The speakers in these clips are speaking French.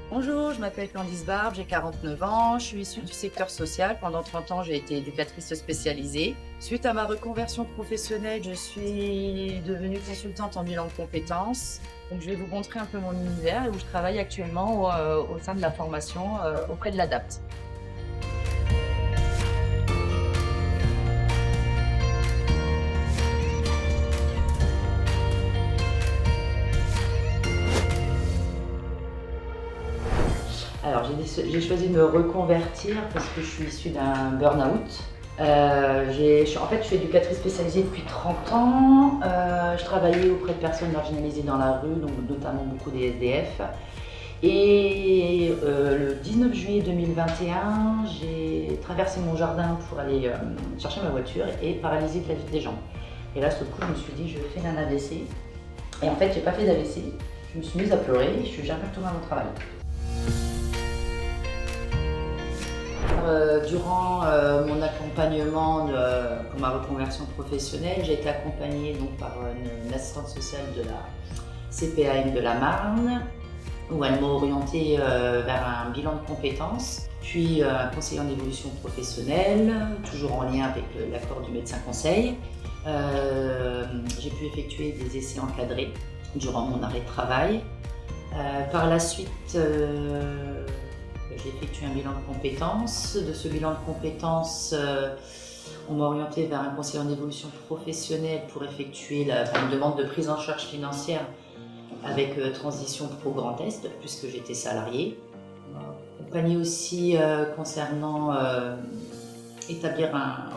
Bonjour, je m'appelle Candice Barbe, j'ai 49 ans, je suis issue du secteur social. Pendant 30 ans, j'ai été éducatrice spécialisée. Suite à ma reconversion professionnelle, je suis devenue consultante en bilan de compétences. Donc, je vais vous montrer un peu mon univers et où je travaille actuellement au sein de la formation auprès de l'ADAPT. Alors, j'ai choisi de me reconvertir parce que je suis issue d'un burn-out. En fait, je suis éducatrice spécialisée depuis 30 ans. Je travaillais auprès de personnes marginalisées dans la rue, donc notamment beaucoup des SDF. Et le 19 juillet 2021, j'ai traversé mon jardin pour aller chercher ma voiture et paralysie des jambes. Et là, ce coup, je me suis dit, je fais un AVC. Et en fait, j'ai pas fait d'AVC. Je me suis mise à pleurer et je suis jamais retournée à mon travail. Durant mon accompagnement pour ma reconversion professionnelle, j'ai été accompagnée donc, par une assistante sociale de la CPAM de la Marne, où elle m'a orientée vers un bilan de compétences, puis un conseiller en évolution professionnelle, toujours en lien avec l'accord du médecin conseil. J'ai pu effectuer des essais encadrés durant mon arrêt de travail. Par la suite, j'ai effectué un bilan de compétences. De ce bilan de compétences, on m'a orienté vers un conseiller en évolution professionnelle pour effectuer une demande de prise en charge financière avec transition pro Grand Est, puisque j'étais salariée. On m'a accompagnée aussi concernant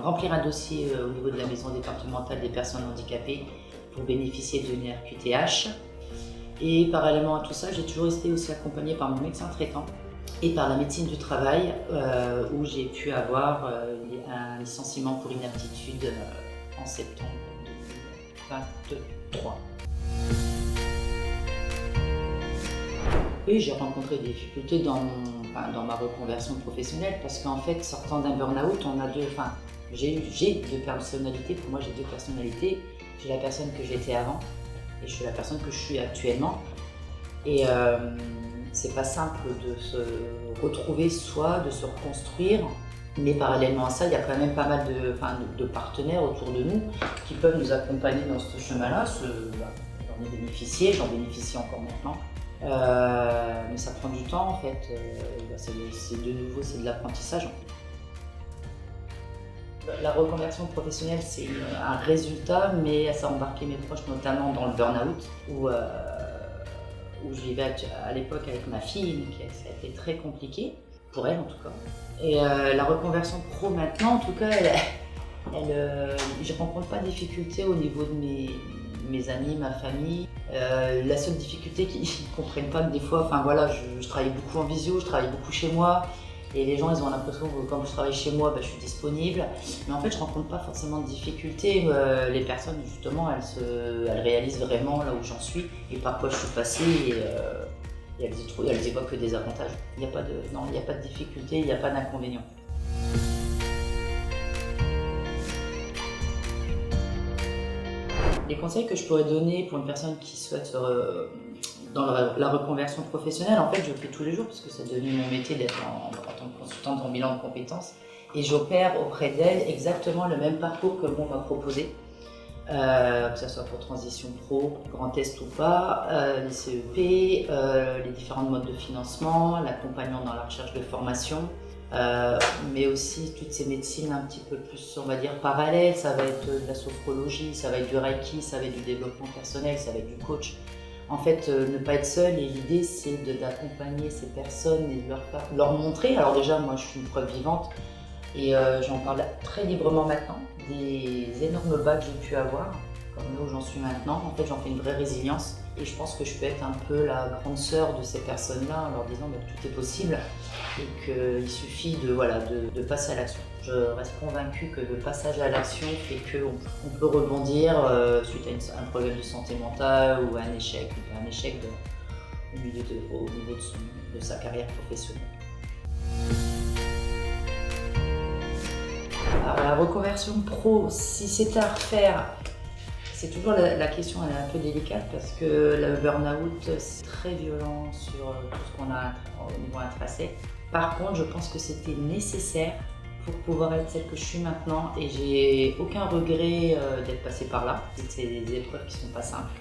remplir un dossier au niveau de la maison départementale des personnes handicapées pour bénéficier d'une RQTH. Et parallèlement à tout ça, j'ai toujours été aussi accompagnée par mon médecin traitant et par la médecine du travail, où j'ai pu avoir un licenciement pour inaptitude en septembre 2023. Et j'ai rencontré des difficultés dans ma reconversion professionnelle parce qu'en fait, sortant d'un burn-out, j'ai deux personnalités. Pour moi, j'ai deux personnalités. J'ai la personne que j'étais avant et je suis la personne que je suis actuellement. Et c'est pas simple de se retrouver soi, de se reconstruire. Mais parallèlement à ça, il y a quand même pas mal de partenaires autour de nous qui peuvent nous accompagner dans ce chemin-là. J'en ai bénéficié, j'en bénéficie encore maintenant. Mais ça prend du temps en fait. C'est de l'apprentissage. La reconversion professionnelle, c'est un résultat, mais ça a embarqué mes proches, notamment dans le burn-out, où je vivais à l'époque avec ma fille, donc ça a été très compliqué, pour elle en tout cas. Et la reconversion pro maintenant, en tout cas, je ne rencontre pas de difficultés au niveau de mes amis, ma famille. La seule difficulté qu'ils ne comprennent pas que des fois, je travaille beaucoup en visio, je travaille beaucoup chez moi, et les gens ils ont l'impression que quand je travaille chez moi, je suis disponible. Mais en fait, je ne rencontre pas forcément de difficultés. Les personnes, justement, elles réalisent vraiment là où j'en suis et par quoi je suis passée. Et elles évoquent que des avantages. Il n'y a pas de difficulté, il n'y a pas d'inconvénient. Les conseils que je pourrais donner pour une personne qui souhaite dans la reconversion professionnelle, en fait, je le fais tous les jours parce que c'est devenu mon métier d'être en tant que consultante en bilan de compétences. Et j'opère auprès d'elle exactement le même parcours que l'on m'a proposé, que ce soit pour transition pro, Grand Est ou pas, les CEP, les différents modes de financement, l'accompagnement dans la recherche de formation, mais aussi toutes ces médecines un petit peu plus, on va dire, parallèles. Ça va être de la sophrologie, ça va être du reiki, ça va être du développement personnel, ça va être du coach. En fait, ne pas être seul, et l'idée c'est d'accompagner ces personnes et de leur montrer. Alors déjà, moi je suis une preuve vivante et j'en parle très librement maintenant, des énormes bas que j'ai pu avoir, comme là où j'en suis maintenant. En fait, j'en fais une vraie résilience et je pense que je peux être un peu la grande sœur de ces personnes-là en leur disant que tout est possible et qu'il suffit de passer à l'action. Je reste convaincue que le passage à l'action fait qu'on peut rebondir suite à un problème de santé mentale ou un échec au niveau de sa carrière professionnelle. Alors, la reconversion pro, si c'était à refaire, C'est toujours la question, elle est un peu délicate parce que le burn-out, c'est très violent sur tout ce qu'on a au niveau intrinsèque. Par contre, je pense que c'était nécessaire pour pouvoir être celle que je suis maintenant et j'ai aucun regret d'être passée par là. C'est des épreuves qui sont pas simples.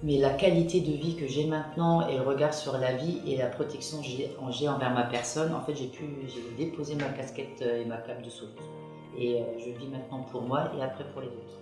Mais la qualité de vie que j'ai maintenant et le regard sur la vie et la protection que j'ai envers ma personne, en fait, j'ai déposé ma casquette et ma cape de sauveuse. Et je vis maintenant pour moi et après pour les autres.